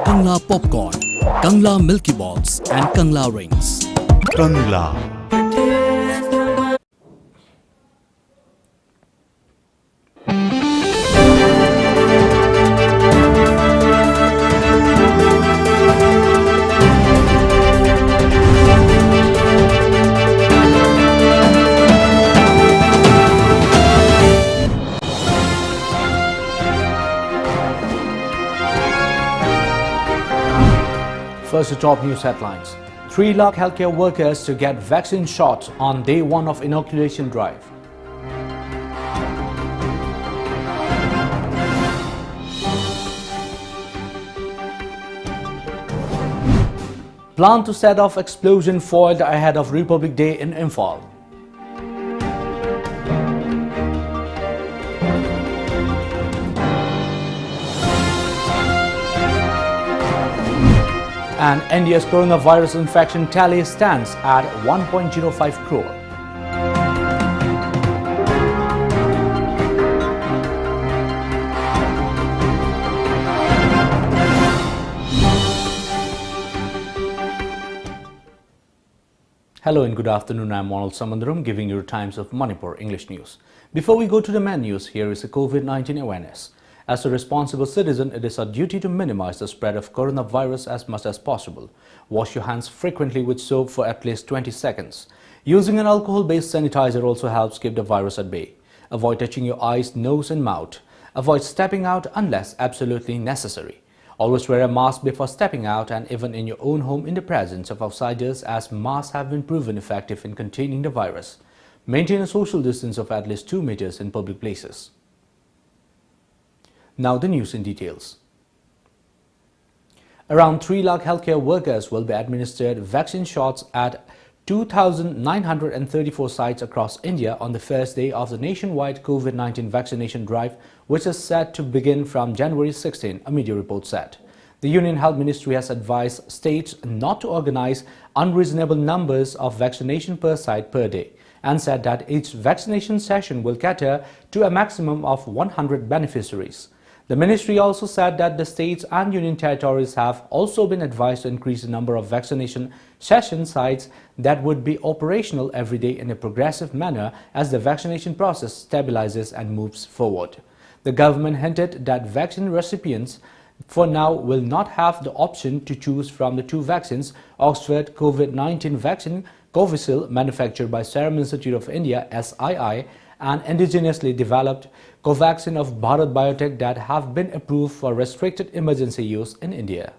Kangla popcorn, Kangla Milky Balls and Kangla rings. Kangla. First, the top news headlines. 3 lakh healthcare workers to get vaccine shots on day 1 of inoculation drive. Plan to set off explosion foiled ahead of Republic Day in Imphal. And India's coronavirus infection tally stands at 1.05 crore. Hello and good afternoon, I'm ONEL SHAMBANDURAM giving you Times of Manipur English News. Before we go to the main news, here is a COVID-19 awareness. As a responsible citizen, it is our duty to minimize the spread of coronavirus as much as possible. Wash your hands frequently with soap for at least 20 seconds. Using an alcohol-based sanitizer also helps keep the virus at bay. Avoid touching your eyes, nose and mouth. Avoid stepping out unless absolutely necessary. Always wear a mask before stepping out and even in your own home in the presence of outsiders, as masks have been proven effective in containing the virus. Maintain a social distance of at least 2 meters in public places. Now the news in details. Around 3 lakh healthcare workers will be administered vaccine shots at 2,934 sites across India on the first day of the nationwide COVID-19 vaccination drive, which is set to begin from January 16, a media report said. The Union Health Ministry has advised states not to organize unreasonable numbers of vaccination per site per day, and said that each vaccination session will cater to a maximum of 100 beneficiaries. The ministry also said that the states and union territories have also been advised to increase the number of vaccination session sites that would be operational every day in a progressive manner as the vaccination process stabilizes and moves forward. The government hinted that vaccine recipients for now will not have the option to choose from the 2 vaccines, Oxford COVID-19 vaccine Covishield, manufactured by Serum Institute of India (SII), and indigenously developed Covaxin of Bharat Biotech that have been approved for restricted emergency use in India.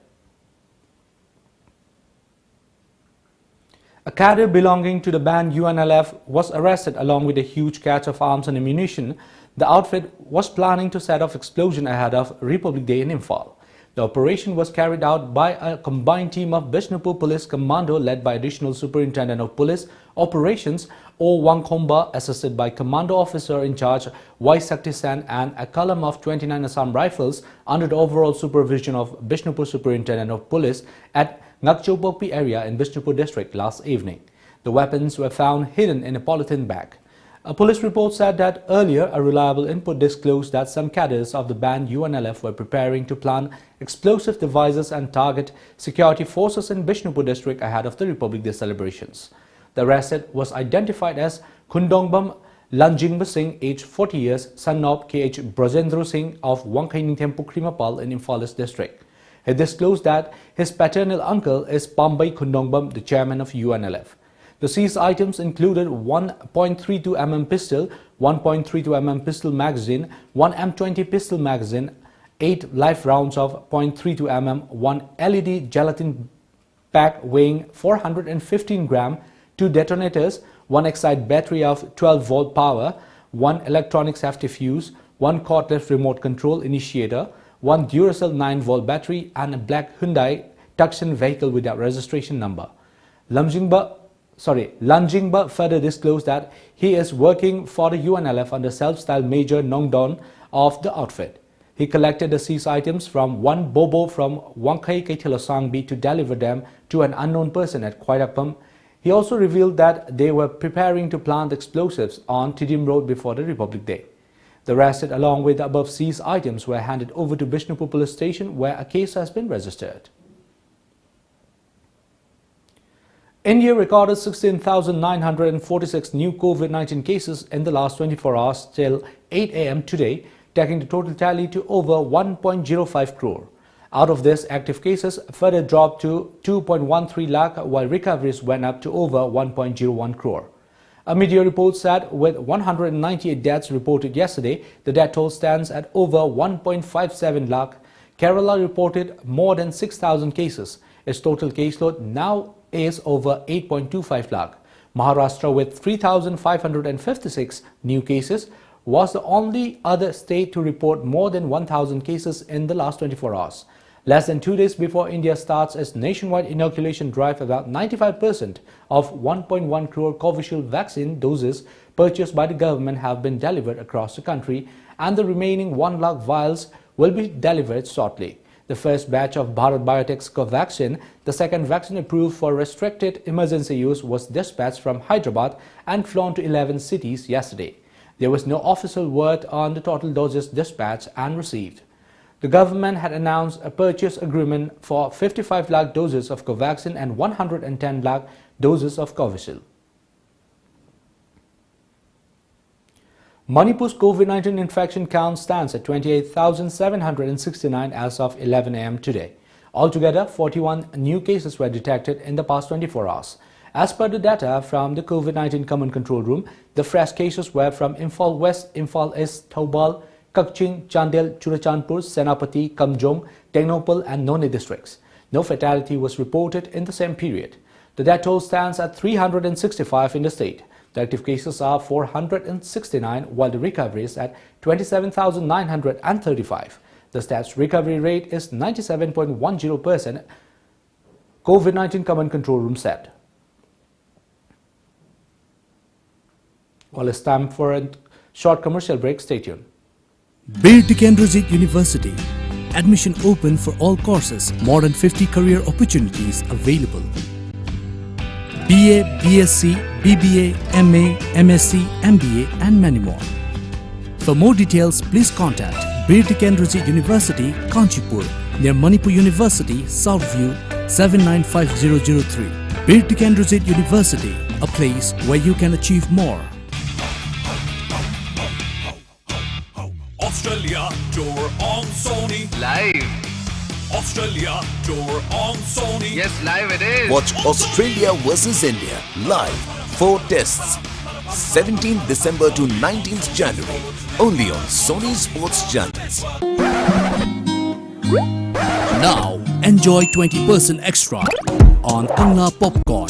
A cadre belonging to the band UNLF was arrested along with a huge cache of arms and ammunition. The outfit was planning to set off explosion ahead of Republic Day in Imphal. The operation was carried out by a combined team of Bishnupur Police Commando led by Additional Superintendent of Police Operations O. Wangkhomba, assisted by Commando Officer in Charge Y. Sakti Sen, and a column of 29 Assam Rifles under the overall supervision of Bishnupur Superintendent of Police at Ngakchopokpi area in Bishnupur district last evening. The weapons were found hidden in a polythene bag. A police report said that earlier a reliable input disclosed that some cadres of the band UNLF were preparing to plant explosive devices and target security forces in Bishnupur district ahead of the Republic Day celebrations. The arrested was identified as Khundongbam Lanjingba Singh, aged 40 years, son of K.H. Brajendra Singh of Wangkhainingthem Pukrimapal in Imphal district. He disclosed that his paternal uncle is Pambai Khundongbam, the chairman of UNLF. The seized items included 1.32 mm pistol, 1.32 mm pistol magazine, 1 M20 pistol magazine, 8 live rounds of .32 mm, 1 LED gelatin pack weighing 415 gram, 2 detonators, 1 Excite battery of 12 volt power, 1 electronic safety fuse, 1 cordless remote control initiator, 1 Duracell 9 volt battery, and a black Hyundai Tucson vehicle without registration number. Lanjingba further disclosed that he is working for the UNLF under self-styled Major Nongdon of the outfit. He collected the seized items from one Bobo from Wangkai Kaithilasangbi to deliver them to an unknown person at Khwairapam. He also revealed that they were preparing to plant explosives on Tidim Road before the Republic Day. The arrested along with the above seized items were handed over to Bishnupur police station where a case has been registered. India recorded 16,946 new COVID-19 cases in the last 24 hours till 8 a.m. today, taking the total tally to over 1.05 crore. Out of this, active cases further dropped to 2.13 lakh, while recoveries went up to over 1.01 crore. A media report said with 198 deaths reported yesterday, the death toll stands at over 1.57 lakh. Kerala reported more than 6,000 cases. Its total caseload now is over 8.25 lakh. Maharashtra with 3,556 new cases was the only other state to report more than 1,000 cases in the last 24 hours. Less than 2 days before India starts its nationwide inoculation drive, about 95% of 1.1 crore Covishield vaccine doses purchased by the government have been delivered across the country, and the remaining 1 lakh vials will be delivered shortly. The first batch of Bharat Biotech's Covaxin, the second vaccine approved for restricted emergency use, was dispatched from Hyderabad and flown to 11 cities yesterday. There was no official word on the total doses dispatched and received. The government had announced a purchase agreement for 55 lakh doses of Covaxin and 110 lakh doses of Covishield. Manipur's COVID-19 infection count stands at 28,769 as of 11 a.m. today. Altogether, 41 new cases were detected in the past 24 hours. As per the data from the COVID-19 Command Control Room, the fresh cases were from Imphal West, Imphal East, Thoubal, Kakching, Chandel, Churachandpur, Senapati, Kamjong, Technopal and None districts. No fatality was reported in the same period. The death toll stands at 365 in the state. The active cases are 469, while the recovery is at 27,935. The state's recovery rate is 97.10%, COVID-19 Command Control Room said. Well, it's time for a short commercial break. Stay tuned. Bir Tikendrajit University. Admission open for all courses. More than 50 career opportunities available. BA, BSc, BBA, MA, MSc, MBA and many more. For more details, please contact Bir Tikendrajit University, Kanchipur, near Manipur University, Southview, 795003. Bir Tikendrajit University, a place where you can achieve more. Australia tour on Sony. Live. Australia tour on Sony. Yes, live it is. Watch Australia versus India live. 4 tests. 17th December to 19th January. Only on Sony Sports Channels. Now, enjoy 20% extra on Kangla Popcorn,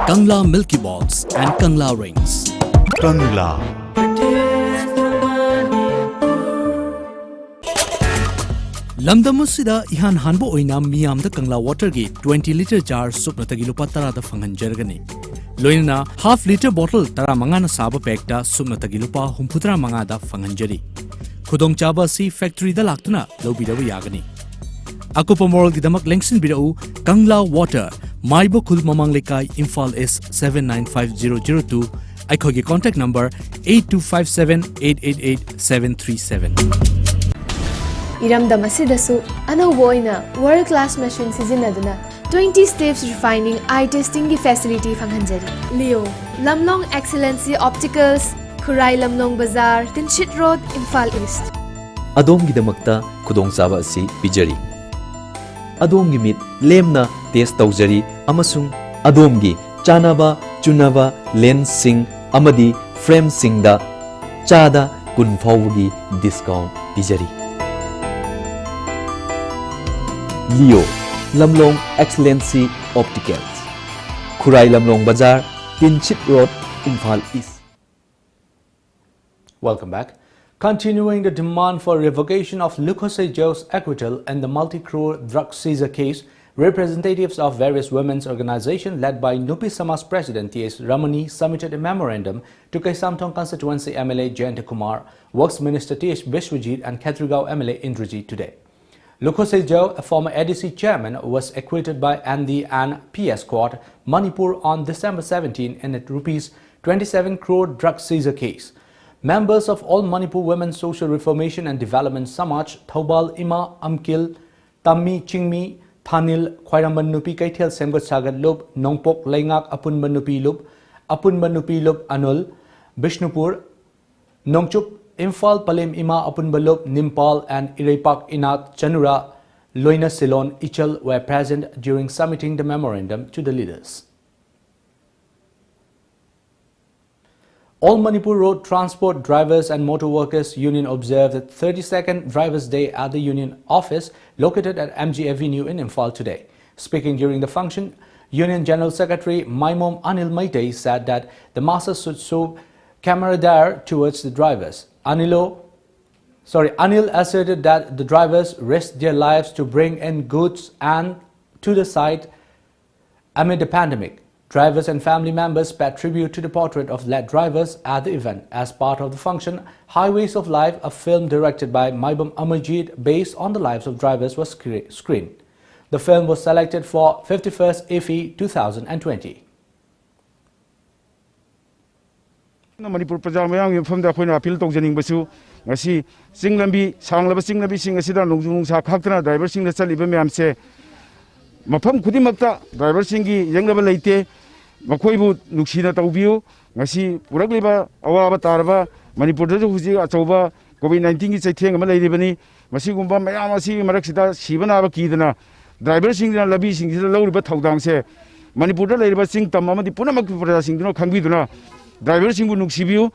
Kangla Milky Balls and Kangla Rings. Kangla. Lamdamusida ihan hanbo oina miyam da Kangla water gi 20 liter jar supna tagi lupa tara da fanganjargani. Loina half liter bottle tara mangana saba pack da supna tagi lupa humputra manga da fanganjari. Khudong chaba si factory da laktuna lobi da yagani. Ako pamorol gidamak lengsin bidau Kangla water Maibo Khul Mamang Lekai Imphal S 795002. Aikogi contact number 8257888737. Iramdam asidasu anauba oina world class machine sizinaduna 20 steps refining eye testing gi facility fanghanjari. Leo Lamlong Excellency Opticals, Khurai Lamlong Bazaar, Tinchit Road, Imphal East. Adom-gidamakta khudongchaba asi pijari. Adom-gi mit lemna test tawjari amasung adom-gi chanaba chunaba lens sing amadi frame singda chada kun fawgi discount pijari. Leo Lamlong Excellency Opticals, Khurai Lamlong Bazaar, Tinchit Road, Imphal East. Welcome back. Continuing the demand for revocation of Lukhose Joe's acquittal in the multi-crore drug seizure case, representatives of various women's organizations led by Nupi Samaj President T.S. Ramani submitted a memorandum to Kaisamthong constituency MLA Jayant Kumar, Works Minister T.S. Bishwajit and Khetrugao MLA Indrajit today. Lukhose Joe, a former ADC chairman, was acquitted by Andi and PS Court, Manipur on December 17 in a Rs 27 crore drug seizure case. Members of All Manipur Women's Social Reformation and Development Samaj, Thaubal Ima Amkil, Tammi Chingmi, Thanil, Khwairamban Nupi Kaithel Semgot Sagat Lub, Nongpok Laingak Apunban Nupi Lub, Anul, Bishnupur, Nongchup, Imphal Palem Ima Apunban Lub, Nimpal and Ireipak Inat Chanura, Loina Silon, Ichal were present during submitting the memorandum to the leaders. All Manipur Road Transport Drivers and Motor Workers Union observed the 32nd Drivers' Day at the union office located at MG Avenue in Imphal today. Speaking during the function, Union General Secretary Maimom Anil Maitei said that the masses should show camaraderie towards the drivers. Anil asserted that the drivers risked their lives to bring in goods and to the site amid the pandemic. Drivers and family members paid tribute to the portrait of led drivers at the event. As part of the function, Highways of Life, a film directed by Maibam Amarjeet based on the lives of drivers, was screened. The film was selected for 51st IFI 2020. Manipur Prajamayang from the Queen appeal to Janing Basu, Nasi, Singlambi, Sanglaba Singlabi Sing Asida, Nungsa Kakana, drivers sing the Salibam say, Mapam Kudimakta, driver singi, young level late, Makoibu, Nuxina Taubu, Nasi, Puragliba, Awa Tarva, Manipur Huzi, Atoba, COVID-19 is a thing of Malay Libani, Masigumba, Mayamasi, Maraxida, Shivana Kidana, driver sing the Labi sing the low but how down say, Manipur labor sing Tamama, the Punamak sing, no Kangviduna, driver sing Nuxibu.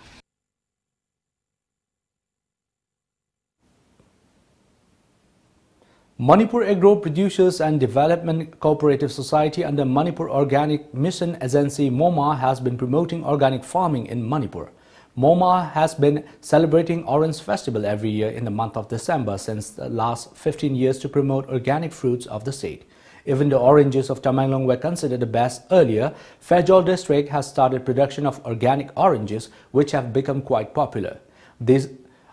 Manipur Agro Producers and Development Cooperative Society under Manipur Organic Mission Agency MOMA has been promoting organic farming in Manipur. MOMA has been celebrating Orange Festival every year in the month of December since the last 15 years to promote organic fruits of the state. Even though oranges of Tamenglong were considered the best earlier, Fairjol district has started production of organic oranges which have become quite popular. These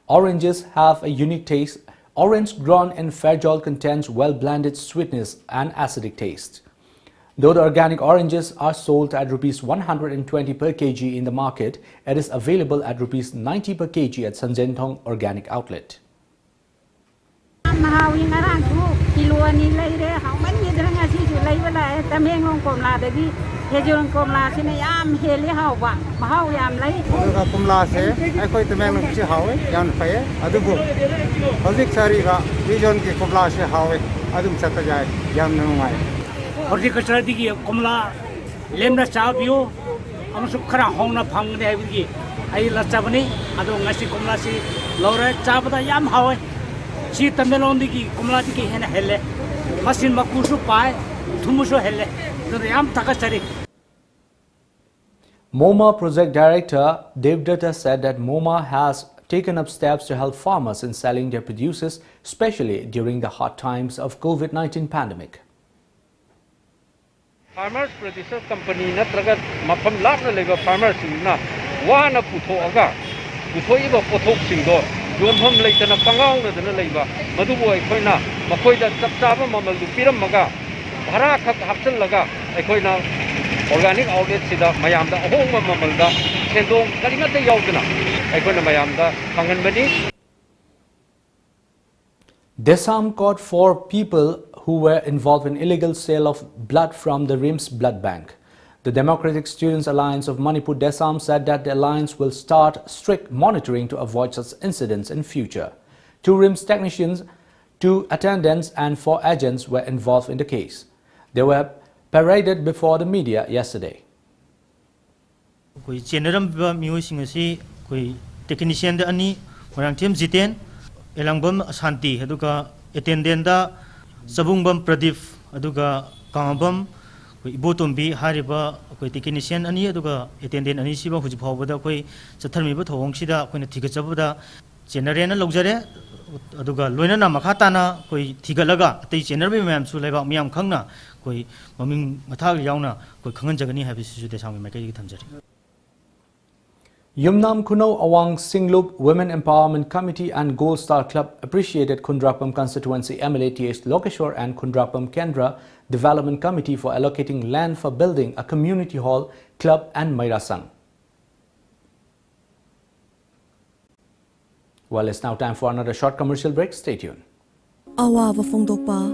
oranges have a unique taste. Orange grown in Fairjol contains well-blended sweetness and acidic taste. Though the organic oranges are sold at Rs 120 per kg in the market, it is available at Rs 90 per kg at Sanjentong Organic Outlet. Horticulture digi komla lemna chabiu amsu khara hongna phangde haibigi ai la chabani ado ngasi komla si lore chabada yam hawe si tamelon digi komla digi hena helle masin makusu pai thumusu helle do yam takachari. MOMA Project Director Devdatta said that MOMA has taken up steps to help farmers in selling their produces, especially during the hard times of COVID-19 pandemic. Farmers Producer Company natraga mafam lapna leba farmers na wana puthoaga puthoiba pothok singdo yonham leitana pangaung na dana leba madubu aikoina makoida chapchaba mamal du pirammaga bhara khak hapchal laga aikoina organic outlet sida mayamda ahongma mamalda sendong karimata yaudana aikoina mayamda panganbani. Desam caught 4 people who were involved in illegal sale of blood from the RIMS blood bank. The Democratic Students Alliance of Manipur Desam said that the alliance will start strict monitoring to avoid such incidents in future. 2 RIMS technicians, 2 attendants and 4 agents were involved in the case. They were paraded before the media yesterday. Sabungbam Pradip aduga Kamabam Ibotumbi Hariba technician ani aduga attendant anisiba hujibawada koi chatharmiba thawongshida koina thigachabuda generena logjare aduga loina makhatana koi thigalaga atei generbe mayam su leba miyam khangna koi maming mathag yauna koi khangan jagani habisisu desami makai thamjari. Yumnam Kuno Awang Singlub Women Empowerment Committee and Gold Star Club appreciated Kundrakpam Constituency MLA TH Lokeshwar and Kundrakpam Kendra Development Committee for allocating land for building a community hall, club and Mairasang. Well, it's now time for another short commercial break. Stay tuned. Awawa Fongdokpa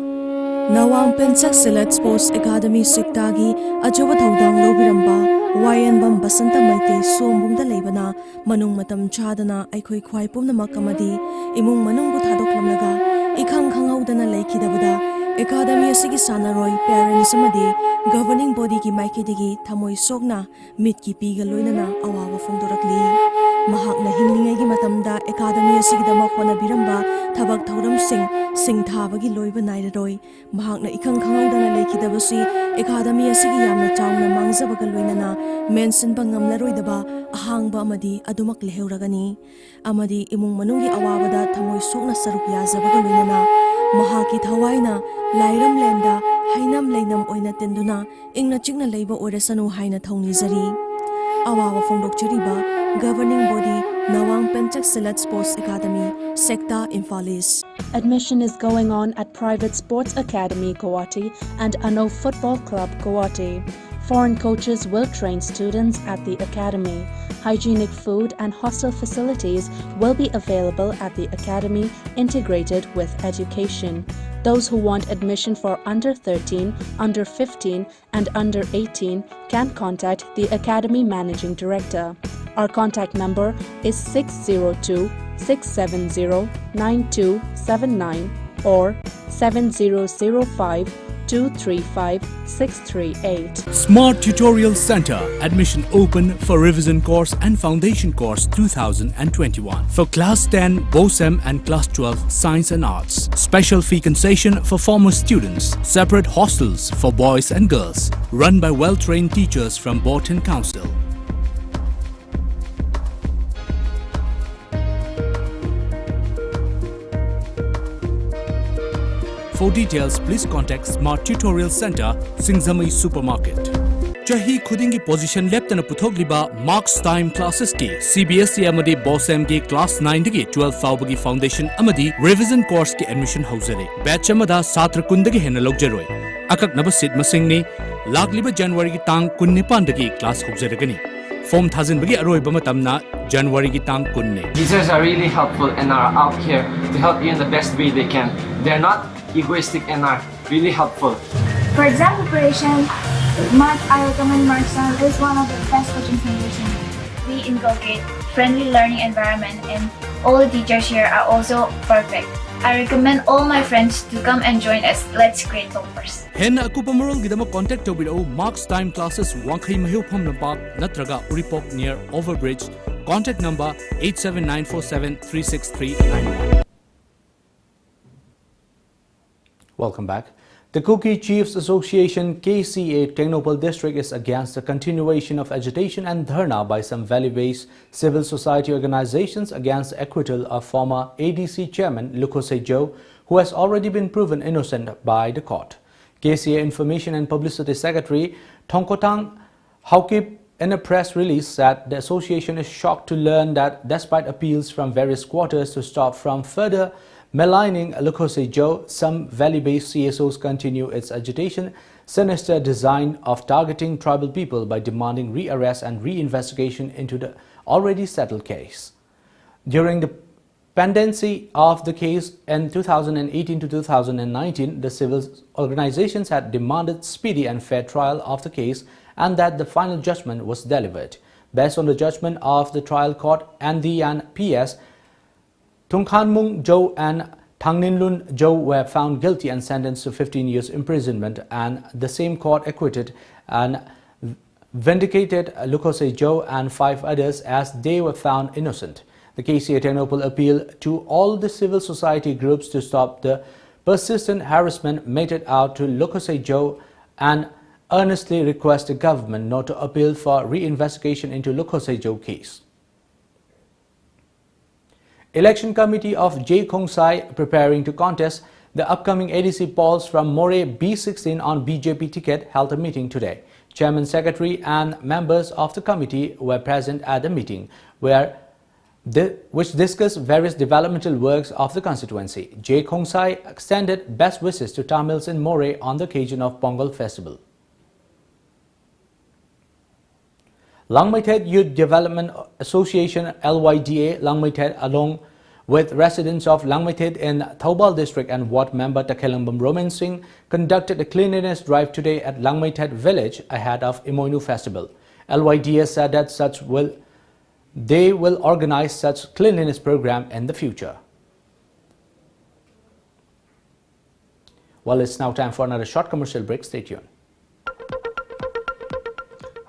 Nawang Penchak Select Sports Academy Siktagi Ajoba Thodang Lobiramba Wayan Bam Basanta Maite Sombungda Lebana Manung Matam Chadana Aikoi Kwai Pumnamak Amadi Imung Manungu Thadoklamnaga Ikhang Khangaudana Laikidabada Academy Asigi Sanaroi Parents Amadi Governing Body Ki Maikidigi Thamoi Sogna Mitki Piga Loinana Awawa Fongdorakli Mahakna Hinglingagi Matamda Academy Asigidama Kwana Biramba Thabak Thauram Sing Thabagi Loiba Nairoi Mahakna Ikhang Khangaudana Laikidabasi Academy Asigi Yamna Chawna Mangzabaga Loinana Mention Bangamlaroidaba Ahangba Amadi Adumak Leheuragani Amadi Imung Manungi Awabada Thamoi Sogna Saruk Yazabaga Loinana Mahaki Thawaina Lairam Lenda Hainam Leinam Oina Tenduna Ingna Chikna Leiba Oresanu Haina Thaunizari Awawa Fongdokchariba Governing Body Nawang Penchak Select Sports Academy Sector Infalis. Admission is going on at Private Sports Academy Guwahati and Ano Football Club Guwahati. Foreign coaches will train students at the academy. Hygienic food and hostel facilities will be available at the academy, integrated with education. Those who want admission for under 13, under 15 and under 18 can contact the Academy Managing Director. Our contact number is 602-670-9279 or 7005-235-638. Smart Tutorial Center. Admission open for revision course and foundation course 2021. For class 10, BOSEM and class 12, Science and Arts. Special fee concession for former students. Separate hostels for boys and girls. Run by well-trained teachers from Board and Council. For details, please contact Smart Tutorial Center, Singzamai Supermarket. Chahi khudingi position leptana puthokliba marks time classes ki CBSE amadi BOSEM ki class 9 dagi 12 fawbagi foundation amadi revision course ki admission hauzare. Batch amada satra kundagi hena logjaroi. Akaknaba seat masing ni lagliba January ki tang 19 dagi class hauzaragani. Form thazin bagi aroi bamatamna January ki tang 19. Teachers are really helpful and are out here to help you in the best way they can. They're not egoistic and are really helpful. For exam preparation, I recommend Markson is one of the best coaching foundations. We inculcate friendly learning environment and all the teachers here are also perfect. I recommend all my friends to come and join us. Let's create toppers. Henna akupamarol gidama contact tobiro marks time classes Wankhai Mahiu Phom Lampak natraga Uripok near Overbridge. Contact number 879473639. Welcome back. The Kuki Chiefs Association KCA Technopal District is against the continuation of agitation and dharna by some value-based civil society organizations against the acquittal of former ADC chairman Lukose Joe, who has already been proven innocent by the court. KCA Information and Publicity Secretary Thongkotang Haukip in a press release said the association is shocked to learn that despite appeals from various quarters to stop from further maligning Lukose Joe, some value-based CSOs continue its agitation, sinister design of targeting tribal people by demanding re-arrest and re-investigation into the already settled case. During the pendency of the case in 2018 to 2019, the civil organizations had demanded speedy and fair trial of the case and that the final judgment was delivered. Based on the judgment of the trial court, Andy and PS, Tungkhanmung Joe and Thangninlun Joe were found guilty and sentenced to 15 years imprisonment, and the same court acquitted and vindicated Lukose Joe and 5 others as they were found innocent. The KCA Technopal appealed to all the civil society groups to stop the persistent harassment meted out to Lukose Joe and earnestly request the government not to appeal for re-investigation into Lukose Joe case. Election Committee of J. Khongsai preparing to contest the upcoming ADC polls from More B16 on BJP ticket held a meeting today. Chairman, Secretary and members of the committee were present at the meeting which discussed various developmental works of the constituency. J. Khongsai extended best wishes to Tamils in More on the occasion of Pongal festival. Langmaited Youth Development Association LYDA Langmaited along with residents of Langmaitit in Thoubal district and ward member Takhelambam Roman Singh conducted a cleanliness drive today at Langmaitit village ahead of Imoinu festival. LYDS said that they will organize such cleanliness program in the future. Well, it's now time for another short commercial break. Stay tuned.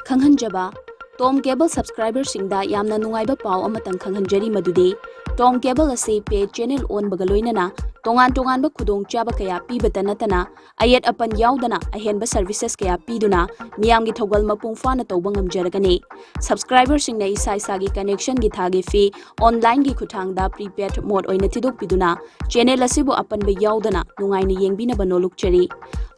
Khanghanjaba Tom Cable subscriber singda yamna nungaiba pau amatang khanghanjari madudi Tom Cable ase pay channel on bagaloinana tongan ba khudong chaba kaya pibata natana ayet apan yaudana ahenba services kaya piduna miyamgi thogal mapung fana tawba ngamjaragani subscriber singna isa gi connection gi thagi fee online gi khuthangda prepaid mode oina thidok piduna channel asibu apan ba yaudana nungaina yengbina banoluk chari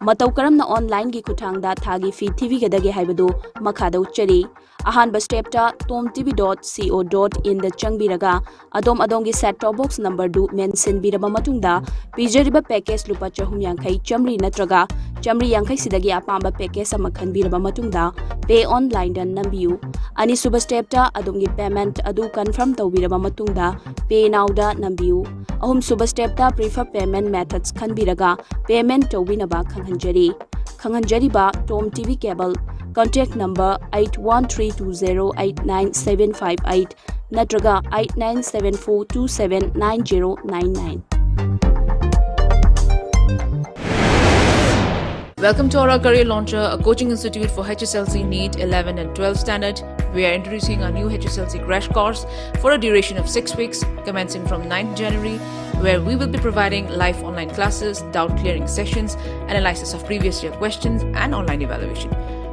matau karamna online gi khuthangda thagi fee tv gadage haibadu makhada uchari ahan ba step ta tomtv.co.in da changbiraga adom gi set top box number du mention biraba matungda pijariba package lupa chahum yankai chamri natraga chamri yankai sidagi apamba package ama khanbiraba matungda pay online dan nambiu ani suba step ta adom payment adu confirm tawbiraba matungda pay now da nambiu ahum suba step ta prefer payment methods khanbiraga payment tawbinaba khanghanjari ba Tom TV Cable contact number 8132089758 natraga 8974279099. Welcome to our Career Launcher, a coaching institute for HSLC NEET 11 and 12 standard. We are introducing our new HSLC crash course for a duration of 6 weeks, commencing from 9th January, where we will be providing live online classes, doubt clearing sessions, analysis of previous year questions, and online evaluation.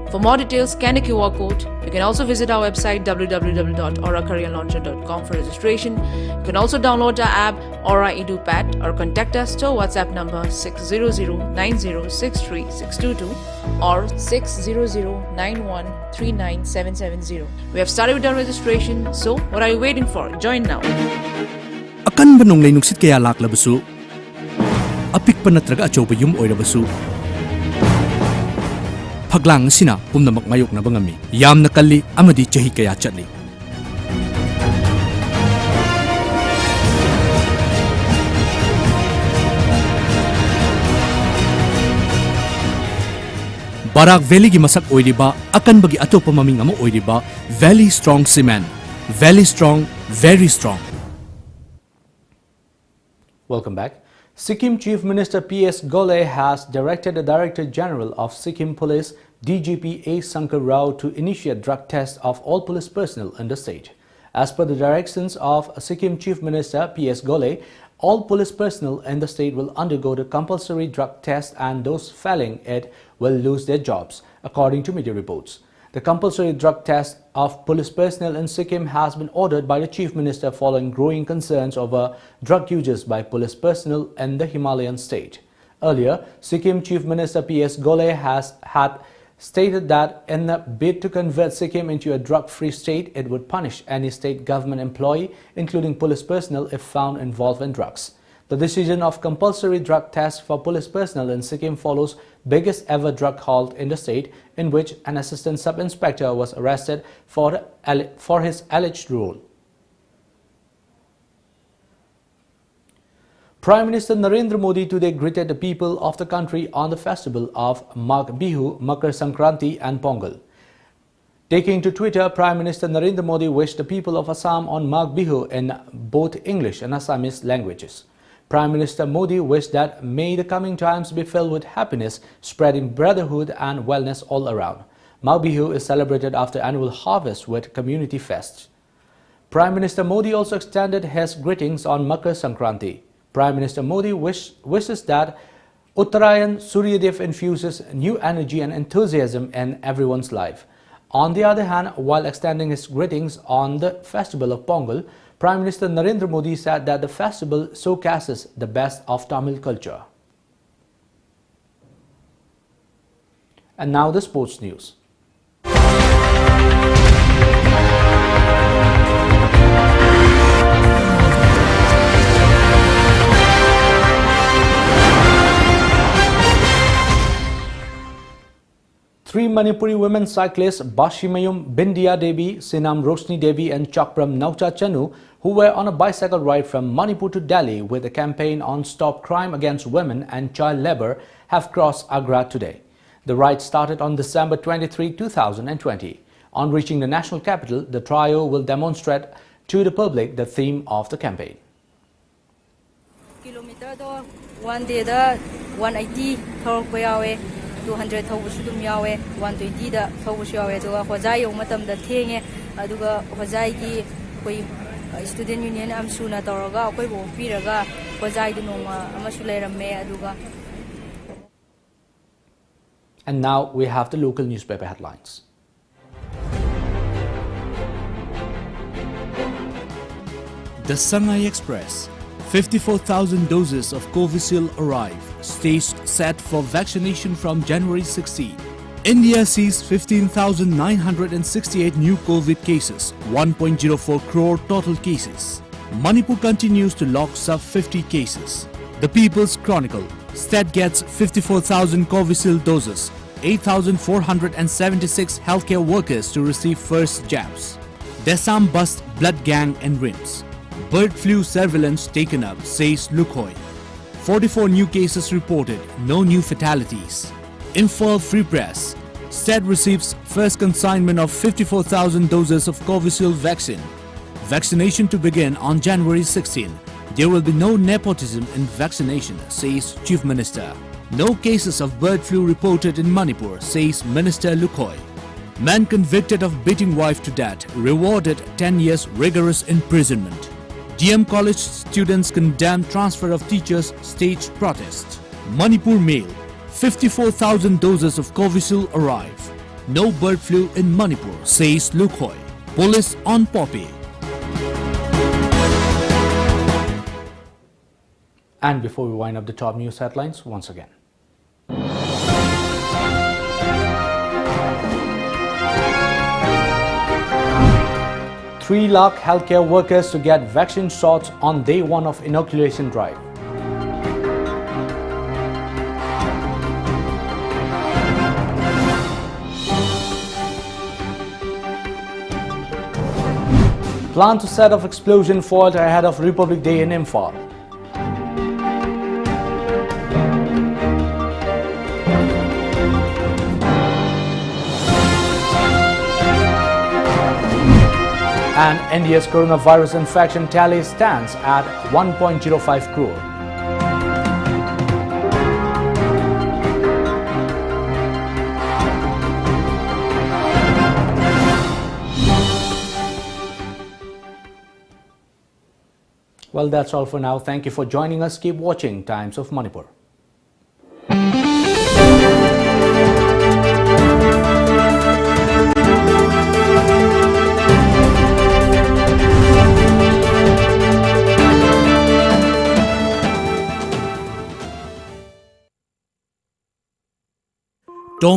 For more details, scan the QR code. You can also visit our website www.auracareerlauncher.com for registration. You can also download our app Aura EduPad or contact us to our WhatsApp number 600-9063-622 or 600-9139-770. We have started with our registration, so what are you waiting for? Join now. Akan banong lay nuksit kaya laklabasu, apik pa natraga achoba yum oirabasu, Paglang sina pumnamak mayok na bangami yam nakali amadi chahi kaya chatli Barak Valley gi masak oiriba akan bagi atopa maming amo oiriba Valley Strong Cement. Valley Strong, very strong. Welcome back. Sikkim Chief Minister P.S. Gole has directed the Director General of Sikkim Police, DGP A. Sankar Rao, to initiate drug tests of all police personnel in the state. As per the directions of Sikkim Chief Minister P.S. Gole, all police personnel in the state will undergo the compulsory drug test and those failing it will lose their jobs, according to media reports. The compulsory drug test of police personnel in Sikkim has been ordered by the Chief Minister following growing concerns over drug uses by police personnel in the Himalayan state. Earlier, Sikkim Chief Minister P.S. Gole had stated that in a bid to convert Sikkim into a drug-free state, it would punish any state government employee, including police personnel, if found involved in drugs. The decision of compulsory drug tests for police personnel in Sikkim follows biggest ever drug halt in the state, in which an assistant sub-inspector was arrested for his alleged role. Prime Minister Narendra Modi today greeted the people of the country on the festival of Magh Bihu, Makar Sankranti and Pongal. Taking to Twitter, Prime Minister Narendra Modi wished the people of Assam on Magh Bihu in both English and Assamese languages. Prime Minister Modi wished that may the coming times be filled with happiness, spreading brotherhood and wellness all around. Magh Bihu is celebrated after annual harvest with community fests. Prime Minister Modi also extended his greetings on Makar Sankranti. Prime Minister Modi wishes that Uttarayan Suryadev infuses new energy and enthusiasm in everyone's life. On the other hand, while extending his greetings on the festival of Pongal, Prime Minister Narendra Modi said that the festival showcases the best of Tamil culture. And now the sports news. Three Manipuri women cyclists, Bashimayum Bindia Devi, Sinam Roshni Devi and Chakram Naucha Chanu, who were on a bicycle ride from Manipur to Delhi with a campaign on Stop Crime Against Women and Child Labour, have crossed Agra today. The ride started on December 23, 2020. On reaching the national capital, the trio will demonstrate to the public the theme of the campaign. Kilometer 1 day 180 thorok yawe 200 thobusu dum yawe 120 da thobusu yawe aduga hojai yong matam da thenge aduga hojai gi koi student union amsu na toroga koi bo piraga hojai du noma amasu leiramme aduga. And now we have the local newspaper headlines. The Sangai Express. 54,000 doses of Covishield arrive. Stage set for vaccination from January 16. India sees 15,968 new COVID cases, 1.04 crore total cases. Manipur continues to log sub 50 cases. The People's Chronicle. State gets 54,000 Covishield doses, 8,476 healthcare workers to receive first jabs. Desam bust blood gang and rims. Bird flu surveillance taken up, says Lukhoi. 44 new cases reported, no new fatalities. Imphal Free Press. State receives first consignment of 54,000 doses of Covishield vaccine. Vaccination to begin on January 16. There will be no nepotism in vaccination, says Chief Minister. No cases of bird flu reported in Manipur, says Minister Lukhoi. Man convicted of beating wife to death, rewarded 10 years rigorous imprisonment. GM College students condemn transfer of teachers, staged protest. Manipur Mail. 54,000 doses of Covishield arrive. No bird flu in Manipur, says Lukhoi. Police on Poppy. And before we wind up the top news headlines once again. 3 lakh healthcare workers to get vaccine shots on day 1 of inoculation drive. Plan to set off explosion foiled ahead of Republic Day in Imphal. And India's coronavirus infection tally stands at 1.05 crore. Well, that's all for now. Thank you for joining us. Keep watching Times of Manipur. Tom